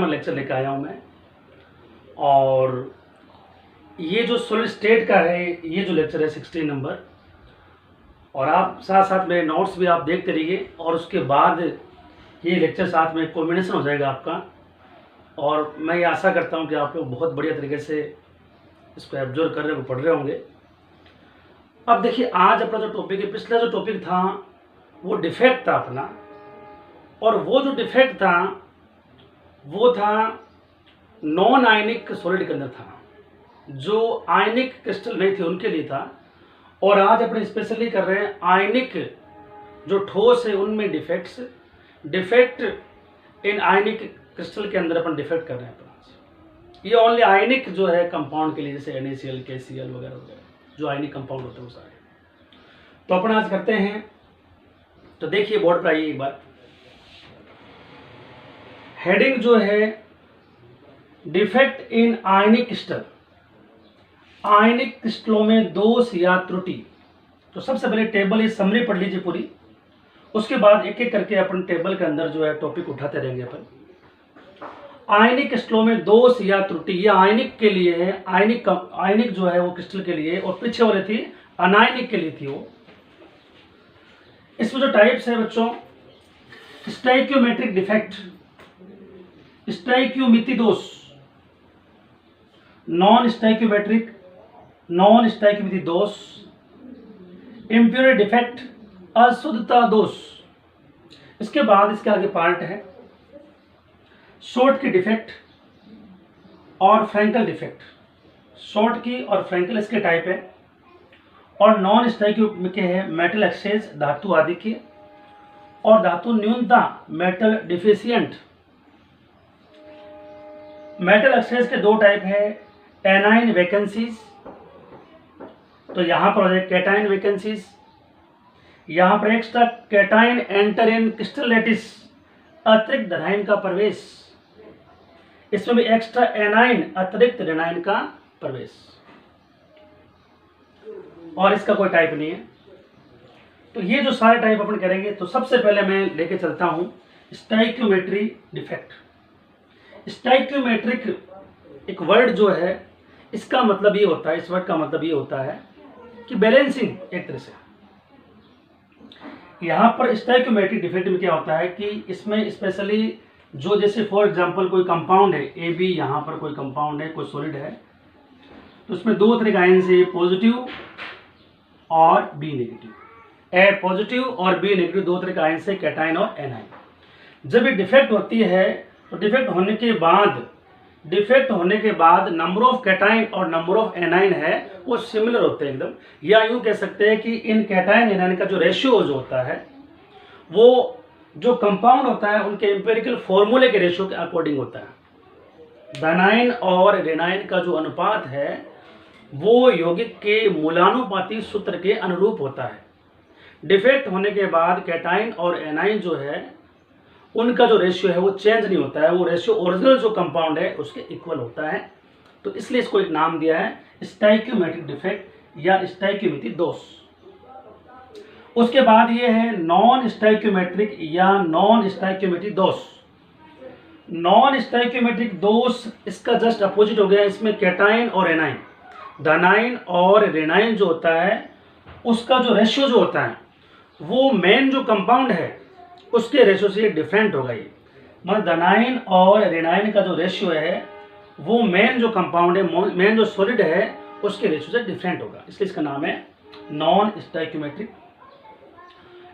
Number lecture लेकर आया हूँ मैं। और ये जो सॉलिड स्टेट का है, ये जो लेक्चर है 16 नंबर, और आप साथ साथ मेरे नोट्स भी आप देखते रहिए, और उसके बाद ये लेक्चर साथ में कॉम्बिनेशन हो जाएगा आपका। और मैं ये आशा करता हूँ कि आप लोग बहुत बढ़िया तरीके से इसको एब्जॉर्व कर रहे हो, पढ़ रहे होंगे। अब देखिए, आज अपना जो टॉपिक है, पिछला जो टॉपिक था वो डिफेक्ट था अपना, और वो जो डिफेक्ट था वो था नॉन आयनिक सॉलिड के अंदर था, जो आयनिक क्रिस्टल नहीं थे उनके लिए था। और आज अपने स्पेशली कर रहे हैं आयनिक जो ठोस है उनमें डिफेक्ट इन आयनिक क्रिस्टल के अंदर अपन डिफेक्ट कर रहे हैं अपना। ये ओनली आयनिक जो है कंपाउंड के लिए, जैसे NaCl, KCl वगैरह वगैरह जो आयनिक कंपाउंड होते हैं वो सारे। तो अपन आज करते हैं। तो देखिए बोर्ड पर आइए एक बार, हेडिंग जो है डिफेक्ट इन आयनिक क्रिस्टल, आयनिक क्रिस्टलों में दोष या त्रुटि। तो सबसे पहले टेबल ये समरी पढ़ लीजिए पूरी, उसके बाद एक एक करके अपन टेबल के अंदर जो है टॉपिक उठाते रहेंगे अपन। आयनिक क्रिस्टलों में दोष या त्रुटि, ये आयनिक के लिए है, आयनिक जो है वो क्रिस्टल के लिए, और पीछे वाले थी अनायनिक के लिए थी वो। इसमें जो टाइप्स है बच्चों, स्टोइकियोमेट्रिक डिफेक्ट, स्टोइकियोमिति दोष, नॉन स्टोइकियोमिति दोष, इम्प्योरिटी डिफेक्ट, अशुद्धता दोष। इसके बाद इसके आगे पार्ट है शॉर्ट की डिफेक्ट और फ्रैंकल डिफेक्ट। शॉर्ट की और फ्रैंकल इसके टाइप है, और नॉन स्टोइकियो के है मेटल एक्सचेंज, धातु आदि के, और धातु न्यूनता, मेटल डिफिशियंट। मेटल एक्सचेंज के दो टाइप है, एनाइन वैकेंसीज, तो यहां पर हो जाए कैटाइन वैकेंसीज, यहां पर extra cation enter in crystal lattice, अतिरिक्त धनायन का प्रवेश। इसमें भी एक्स्ट्रा एनाइन, अतिरिक्त ऋणायन का प्रवेश, और इसका कोई टाइप नहीं है। तो ये जो सारे टाइप अपन करेंगे, तो सबसे पहले मैं लेके चलता हूं स्टोइकियोमेट्री डिफेक्ट। स्टोइकियोमेट्रिक एक वर्ड जो है, इसका मतलब ये होता है, इस वर्ड का मतलब ये होता है कि बैलेंसिंग एक तरह से। यहां पर स्टोइकियोमेट्रिक डिफेक्ट में क्या होता है कि इसमें स्पेशली जो, जैसे फॉर एग्जांपल कोई कंपाउंड है AB, यहां पर कोई कंपाउंड है, कोई सॉलिड है, तो उसमें दो तरह के आयन्स है, पॉजिटिव और B नेगेटिव। ए पॉजिटिव और B नेगेटिव दो तरह के आयन्स है, कैटाइन और एनाइन। जब ये डिफेक्ट होती है, तो डिफेक्ट होने के बाद नंबर ऑफ कैटाइन और नंबर ऑफ एनाइन है वो सिमिलर होते हैं एकदम, या यूं कह सकते हैं कि इन कैटाइन एनाइन का जो रेशियो जो होता है वो जो कंपाउंड होता है उनके एम्पिरिकल फॉर्मूले के रेशियो के अकॉर्डिंग होता है। धनायन और ऋणायन का जो अनुपात है वो यौगिक के मूलानुपाती सूत्र के अनुरूप होता है। डिफेक्ट होने के बाद कैटाइन और एनाइन जो है उनका जो रेशियो है वो चेंज नहीं होता है, वो रेशियो ओरिजिनल जो कंपाउंड है उसके इक्वल होता है। तो इसलिए इसको एक नाम दिया है स्टोइकियोमेट्रिक डिफेक्ट या स्टोइकियोमिति दोष। उसके बाद ये है नॉन स्टोइकियोमेट्रिक या नॉन स्टोइकियोमिति दोष। नॉन स्टोइकियोमेट्रिक दोष इसका जस्ट अपोजिट हो गया। इसमें कैटाइन और एनाइन, धनायन और ऋणायन जो होता है उसका जो रेशियो जो होता है वो मेन जो कंपाउंड है उसके रेशियो से डिफरेंट होगा। ये मतलब धनायन और ऋणायन का जो रेशियो है वो मेन जो कंपाउंड है, मेन जो सॉलिड है उसके रेशियो से डिफरेंट होगा, इसलिए इसका नाम है नॉन स्टोइकियोमेट्रिक।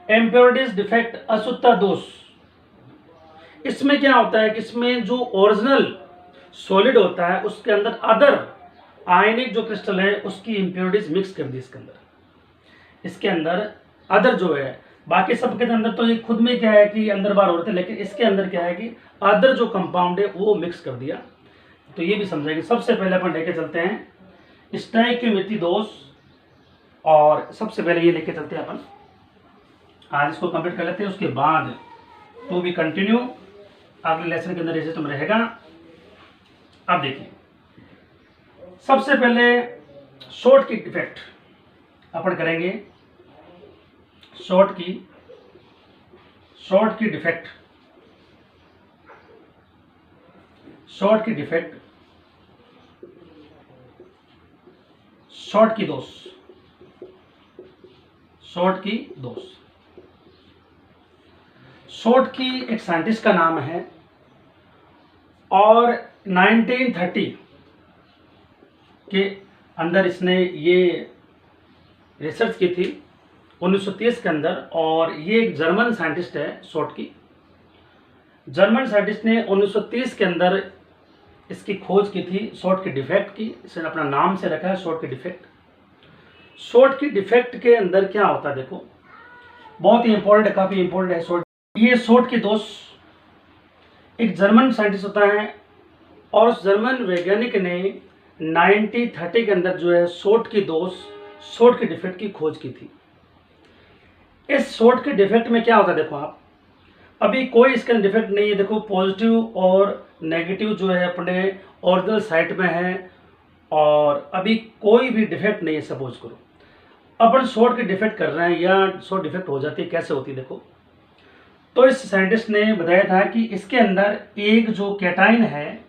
इम्प्योरिटीज डिफेक्ट, अशुद्धता दोष। इसमें क्या होता है कि इसमें जो ओरिजिनल सॉलिड होता है उसके अंदर अदर आयनिक जो क्रिस्टल है उसकी इम्प्योरिटीज मिक्स कर दी इसके अंदर। इसके अंदर अदर जो है, बाकी सबके अंदर तो ये खुद में क्या है कि अंदर बाहर हो रहे थे, लेकिन इसके अंदर क्या है कि अदर जो कंपाउंड है वो मिक्स कर दिया। तो ये भी समझेंगे। सबसे पहले अपन लेके चलते हैं स्टोइकियोमेट्री दोष, और सबसे पहले ये लेके चलते हैं अपन। आज इसको कंप्लीट कर लेते हैं, उसके बाद तो भी कंटिन्यू अगले लेसन के अंदर ये सिस्टम रहेगा। अब देखिए, सबसे पहले शॉर्ट की डिफेक्ट अपन करेंगे। शॉर्ट की डिफेक्ट, शॉर्ट की डिफेक्ट, शॉर्ट की दोष, शॉर्ट की दोष। शॉर्ट की एक साइंटिस्ट का नाम है और 1930 के अंदर इसने ये रिसर्च की थी, 1930 के अंदर। और ये एक जर्मन साइंटिस्ट है शॉर्ट की। जर्मन साइंटिस्ट ने 1930 के अंदर इसकी खोज की थी, शॉर्ट की डिफेक्ट की। इसने अपना नाम से रखा है शॉर्ट की डिफेक्ट। शॉर्ट की डिफेक्ट के अंदर क्या होता है देखो, बहुत ही इंपॉर्टेंट है, काफी इंपॉर्टेंट है शॉर्ट। ये शॉर्ट की दोष एक जर्मन साइंटिस्ट होता है और उस जर्मन वैज्ञानिक ने 1930 के अंदर जो है शॉर्ट की दोष, शॉर्ट की डिफेक्ट की खोज की थी। इस शॉर्ट के डिफेक्ट में क्या होता है देखो आप, अभी कोई इसका डिफेक्ट नहीं है। देखो पॉजिटिव और नेगेटिव जो है अपने ओरिजिनल साइट में है और अभी कोई भी डिफेक्ट नहीं है। सपोज करो अपन शॉर्ट की डिफेक्ट कर रहे हैं या शॉर्ट डिफेक्ट हो जाती है, कैसे होती है देखो। तो इस साइंटिस्ट ने बताया था कि इसके अंदर एक जो कैटाइन है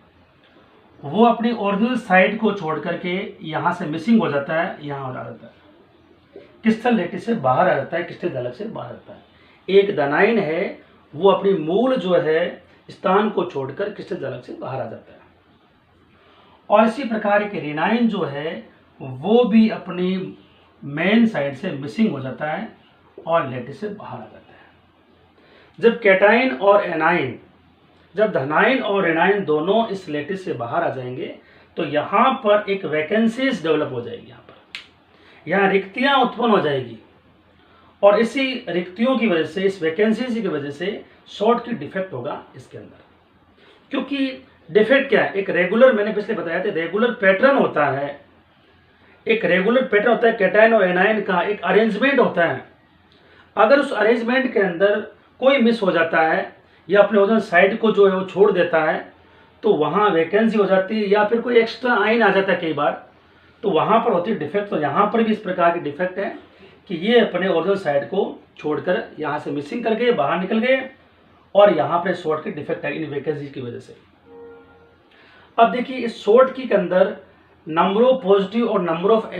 वो अपनी ओरिजिनल साइट को छोड़ करके यहाँ से मिसिंग हो जाता है, यहाँ आ जाता है, क्रिस्टल लैटिस से बाहर आ जाता है, क्रिस्टल जालक से बाहर आता है। एक धनाइन है वो अपनी मूल जो है स्थान को छोड़कर क्रिस्टल जालक से बाहर आ जाता है। और इसी प्रकार एक रेनाइन जो है वो भी अपनी मेन साइड से मिसिंग हो जाता है और लैटिस से बाहर आ जाता है। जब कैटाइन और एनाइन, जब धनाइन और एनाइन दोनों इस लैटिस से बाहर आ जाएंगे तो यहाँ पर एक वैकेंसीज डेवलप हो जाएगी, यहाँ रिक्तियाँ उत्पन्न हो जाएगी। और इसी रिक्तियों की वजह से, इस वैकेंसीज की वजह से शॉर्ट की डिफेक्ट होगा इसके अंदर। क्योंकि डिफेक्ट क्या है, एक रेगुलर, मैंने पिछले बताया था, रेगुलर पैटर्न होता है। एक रेगुलर पैटर्न होता है कैटाइन और एनाइन का, एक अरेंजमेंट होता है। अगर उस अरेंजमेंट के अंदर कोई मिस हो जाता है या अपने ओरिजिनल साइड को जो है वो छोड़ देता है तो वहाँ वैकेंसी हो जाती है, या फिर कोई एक्स्ट्रा आइन आ जाता है कई बार, तो वहाँ पर होती है डिफेक्ट। तो यहाँ पर भी इस प्रकार की डिफेक्ट है कि ये अपने ओरिजिनल साइड को छोड़कर यहाँ से मिसिंग कर गए, बाहर निकल गए और यहाँ पर शॉर्ट की डिफेक्ट है इन वैकेंसी की वजह से। अब देखिए इस शॉर्ट की के अंदर नंबर ऑफ पॉजिटिव और नंबर ऑफ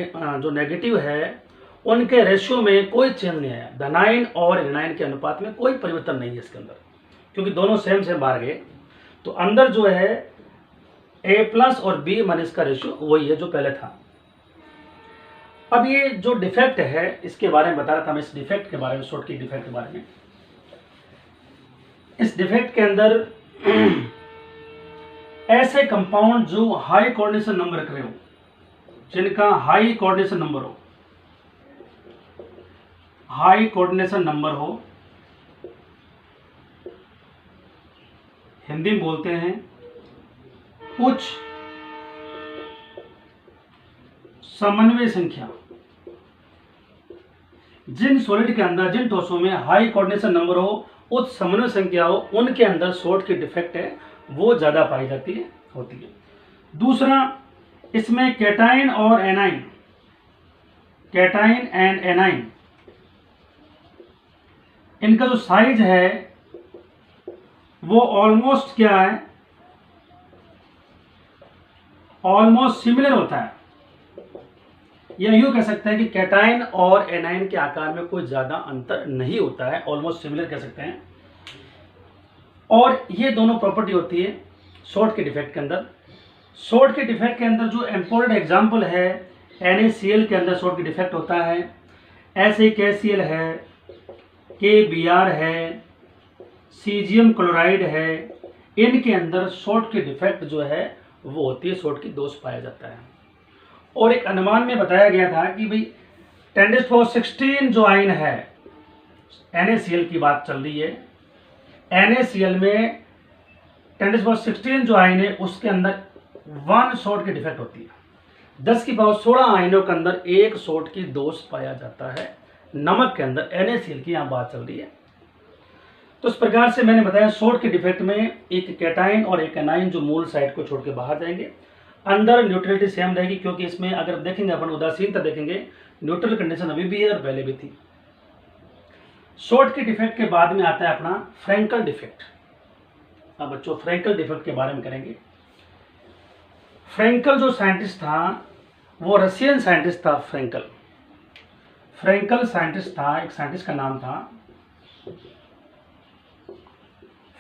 जो नेगेटिव है उनके रेशियो में कोई चेंज नहीं आया। धनाइन और ऋणाइन के अनुपात में कोई परिवर्तन नहीं है इसके अंदर, क्योंकि दोनों सेम सेम बाहर गए। तो अंदर जो है A+ और B- का रेशियो वही है जो पहले था। अब ये जो डिफेक्ट है इसके बारे में बता रहा था मैं, इस डिफेक्ट के बारे में, शॉर्ट की डिफेक्ट के बारे में। इस डिफेक्ट के अंदर ऐसे कंपाउंड जो हाई कोऑर्डिनेशन नंबर रख रहे हो, जिनका हाई कोऑर्डिनेशन नंबर हो, हाई कोऑर्डिनेशन नंबर हो, हिंदी में बोलते हैं उच्च समन्वय संख्या। जिन सॉलिड के अंदर, जिन ठोसों में हाई कोऑर्डिनेशन नंबर हो, उच्च समन्वय संख्या हो, उनके अंदर शॉर्ट की डिफेक्ट है वो ज्यादा पाई जाती है, होती है। दूसरा, इसमें कैटाइन और एनाइन, कैटाइन एंड एनाइन, इनका जो साइज है वो ऑलमोस्ट क्या है, ऑलमोस्ट सिमिलर होता है। या यूं कह सकते हैं कि कैटाइन और एनाइन के आकार में कोई ज्यादा अंतर नहीं होता है, ऑलमोस्ट सिमिलर कह सकते हैं। और ये दोनों प्रॉपर्टी होती है शॉर्ट के डिफेक्ट के अंदर। शॉर्ट के डिफेक्ट के अंदर जो इंपॉर्टेंट एग्जांपल है, NaCl के अंदर शॉर्ट की डिफेक्ट होता है, SaKCl है, KBr है, सीजियम क्लोराइड है, इनके अंदर शॉर्ट की डिफेक्ट जो है वो होती है, शॉर्ट की दोष पाया जाता है। और एक अनुमान में बताया गया था कि भाई 10⁻16 जो आयन है, NaCl की बात चल रही है, NaCl में 10⁻16 जो आयन है उसके अंदर 1 शॉर्ट की डिफेक्ट होती है। 10⁻16 आयनों के अंदर 1 शॉर्ट की दोष पाया जाता है नमक के अंदर। NaCl की यहाँ बात चल रही है। तो इस प्रकार से मैंने बताया शॉर्ट के डिफेक्ट में एक कैटाइन और एक एनाइन जो मूल साइड को छोड़ के बाहर जाएंगे, अंदर न्यूट्रलिटी सेम रहेगी, क्योंकि इसमें अगर देखेंगे अपन उदासीनता देखेंगे, न्यूट्रल कंडीशन अभी भी है और पहले भी थी। शॉर्ट के डिफेक्ट के बाद में आता है अपना फ्रैंकल डिफेक्ट। अब बच्चों फ्रैंकल डिफेक्ट के बारे में करेंगे। फ्रेंकल जो साइंटिस्ट था वो रशियन साइंटिस्ट था। फ्रेंकल साइंटिस्ट था, एक साइंटिस्ट का नाम था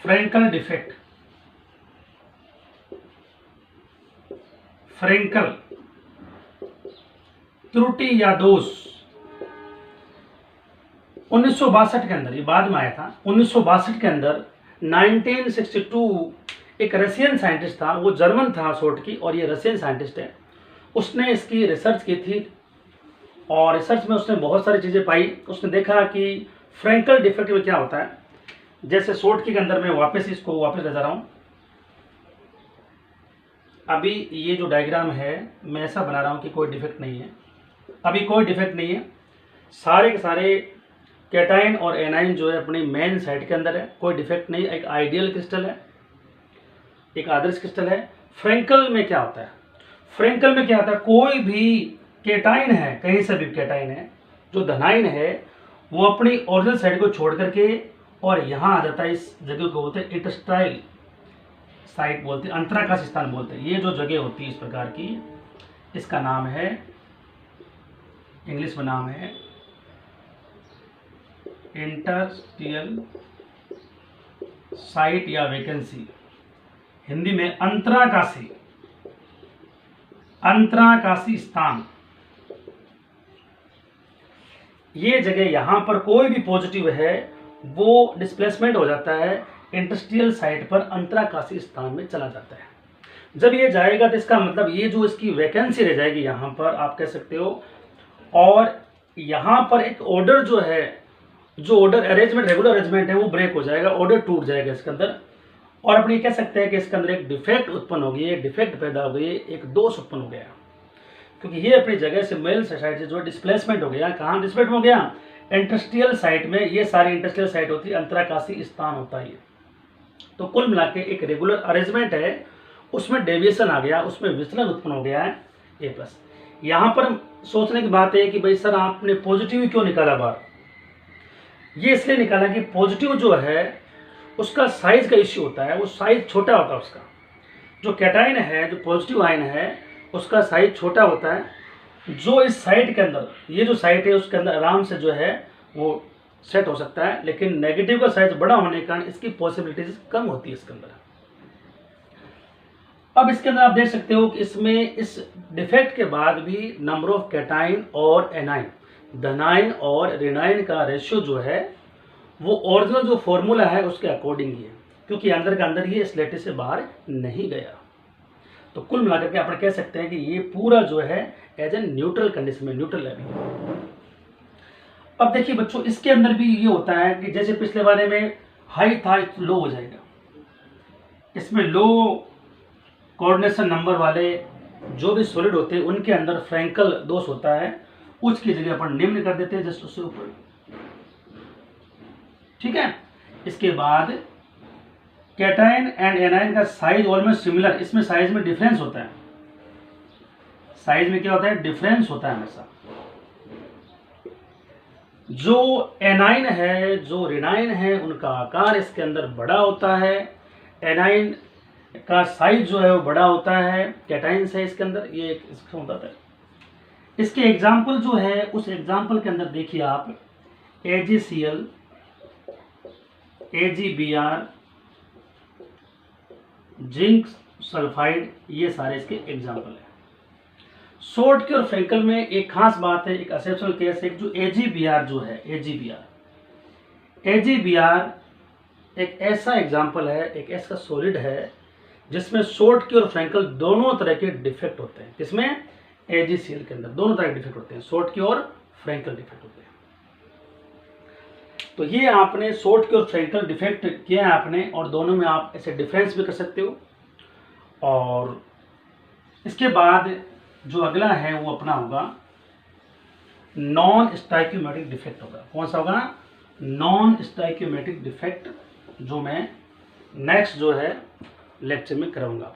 फ्रेंकल डिफेक्ट। फ्रेंकल त्रुटि या दोष 1962 के अंदर, ये बाद में आया था, 1962 के अंदर 1962 एक रशियन साइंटिस्ट था, वो जर्मन था शॉर्ट की, और ये रशियन साइंटिस्ट है। उसने इसकी रिसर्च की थी और रिसर्च में उसने बहुत सारी चीज़ें पाई। उसने देखा कि फ्रेंकल डिफेक्ट में क्या होता है। जैसे शॉर्ट की के अंदर मैं वापस ले जा रहा हूँ। अभी ये जो डायग्राम है मैं ऐसा बना रहा हूँ कि कोई डिफेक्ट नहीं है, अभी कोई डिफेक्ट नहीं है, सारे के सारे कैटाइन और एनाइन जो है अपनी मेन साइड के अंदर है, कोई डिफेक्ट नहीं। एक आइडियल क्रिस्टल है, एक आदर्श क्रिस्टल है। फ्रेंकल में क्या होता है, फ्रेंकल में क्या होता है, कोई भी कैटाइन है, कहीं से भी कैटाइन है जो धनाइन है, वो अपनी ओरिजिनल साइड को छोड़ करके और यहाँ आ जाता है। इस जगह को बोलते हैं इंटरस्टाइल साइट बोलते हैं, अंतराकाश स्थान बोलते हैं। ये जो जगह होती है इस प्रकार की, इसका नाम है, इंग्लिश में नाम है इंटरस्टियल साइट या वैकेंसी, हिंदी में अंतराकाशी स्थान। ये जगह यहां पर कोई भी पॉजिटिव है वो डिस्प्लेसमेंट हो जाता है, इंटरस्टियल साइट पर अंतराकाशी स्थान में चला जाता है। जब ये जाएगा तो इसका मतलब ये जो इसकी वैकेंसी रह जाएगी यहां पर, आप कह सकते हो। और यहां पर एक ऑर्डर जो है, जो ऑर्डर अरेंजमेंट, रेगुलर अरेंजमेंट है, वो ब्रेक हो जाएगा, ऑर्डर टूट जाएगा इसके अंदर। और अपनी कह सकते हैं कि इसके अंदर एक डिफेक्ट उत्पन्न हो गई है, डिफेक्ट पैदा हो गई है, एक दोष उत्पन्न हो गया, क्योंकि ये अपनी जगह से मेल साइड से जो डिस्प्लेसमेंट हो गया। कहाँ डिस्प्लेसमेंट हो गया, इंटरस्टियल साइट में। ये सारी इंटरस्टियल साइट होती है, अंतराकाशी स्थान होता है। तो कुल मिला के एक रेगुलर अरेंजमेंट है, उसमें डेविएशन आ गया, उसमें विचलन उत्पन्न हो गया है A+। यहाँ पर सोचने की बात है कि भाई सर आपने पॉजिटिव क्यों निकाला बाहर। ये इसलिए निकाला कि पॉजिटिव जो है उसका साइज का इश्यू होता है, वो साइज छोटा होता है उसका। जो कैटाइन है, जो पॉजिटिव आयन है, उसका साइज छोटा होता है, जो इस साइट के अंदर, ये जो साइट है उसके अंदर आराम से जो है वो सेट हो सकता है। लेकिन नेगेटिव का साइज बड़ा होने के कारण इसकी पॉसिबिलिटीज कम होती है इसके अंदर। अब इसके अंदर आप देख सकते हो कि इसमें इस डिफेक्ट के बाद भी नंबर ऑफ कैटाइन और एनाइन, धनाइन और ऋणाइन का रेशियो जो है वो ओरिजिनल जो फॉर्मूला है उसके अकॉर्डिंग ही है, क्योंकि अंदर का अंदर ये स्लेटी से बाहर नहीं गया। तो कुल मिलाकर के आप कह सकते हैं कि ये पूरा जो है एज ए न्यूट्रल कंडीशन में, न्यूट्रल है। अब देखिए बच्चों, इसके अंदर भी ये होता है कि जैसे पिछले वाले में हाई था, लो हो जाएगा। इसमें लो कोऑर्डिनेशन नंबर वाले जो भी सॉलिड होते हैं उनके अंदर फ्रेंकल दोष होता है, उच्च की जगह अपन निम्न कर देते हैं, जस्ट उससे ऊपर। ठीक है। इसके बाद कैटाइन एंड एनाइन का साइज ऑलमोस्ट सिमिलर, इसमें साइज में डिफरेंस होता है। साइज में क्या होता है, डिफरेंस होता है हमेशा। जो एनाइन है, जो ऋणाइन है, उनका आकार इसके अंदर बड़ा होता है। एनाइन का साइज जो है वो बड़ा होता है कैटाइन से इसके अंदर, ये एक इसका होता है। इसके एग्जाम्पल जो है, उस एग्जाम्पल के अंदर देखिए आप AgCl, AgBr, जिंक सल्फाइड, ये सारे इसके एग्जाम्पल हैं। शॉर्ट के और फ्रेंकल में एक खास बात है, एक एक्सेप्शनल केस है, जो AgBr जो है, AgBr एक ऐसा एग्जाम्पल है, एक ऐसा सॉलिड है जिसमें शॉर्ट की और फ्रेंकल दोनों तरह के डिफेक्ट होते हैं। किसमें, AgCl के अंदर दोनों तरह के डिफेक्ट होते हैं, शॉर्ट की और फ्रेंकल डिफेक्ट होते हैं। तो ये आपने शॉर्ट की और फ्रेंकल डिफेक्ट किया है आपने, और दोनों में आप ऐसे डिफरेंस भी कर सकते हो। और इसके बाद जो अगला है वो अपना होगा नॉन स्टाइक्योमेट्रिक डिफेक्ट होगा। कौन सा होगा, नॉन स्टाइक्योमेट्रिक डिफेक्ट, जो मैं नेक्स्ट जो है लेक्चर में कराऊंगा।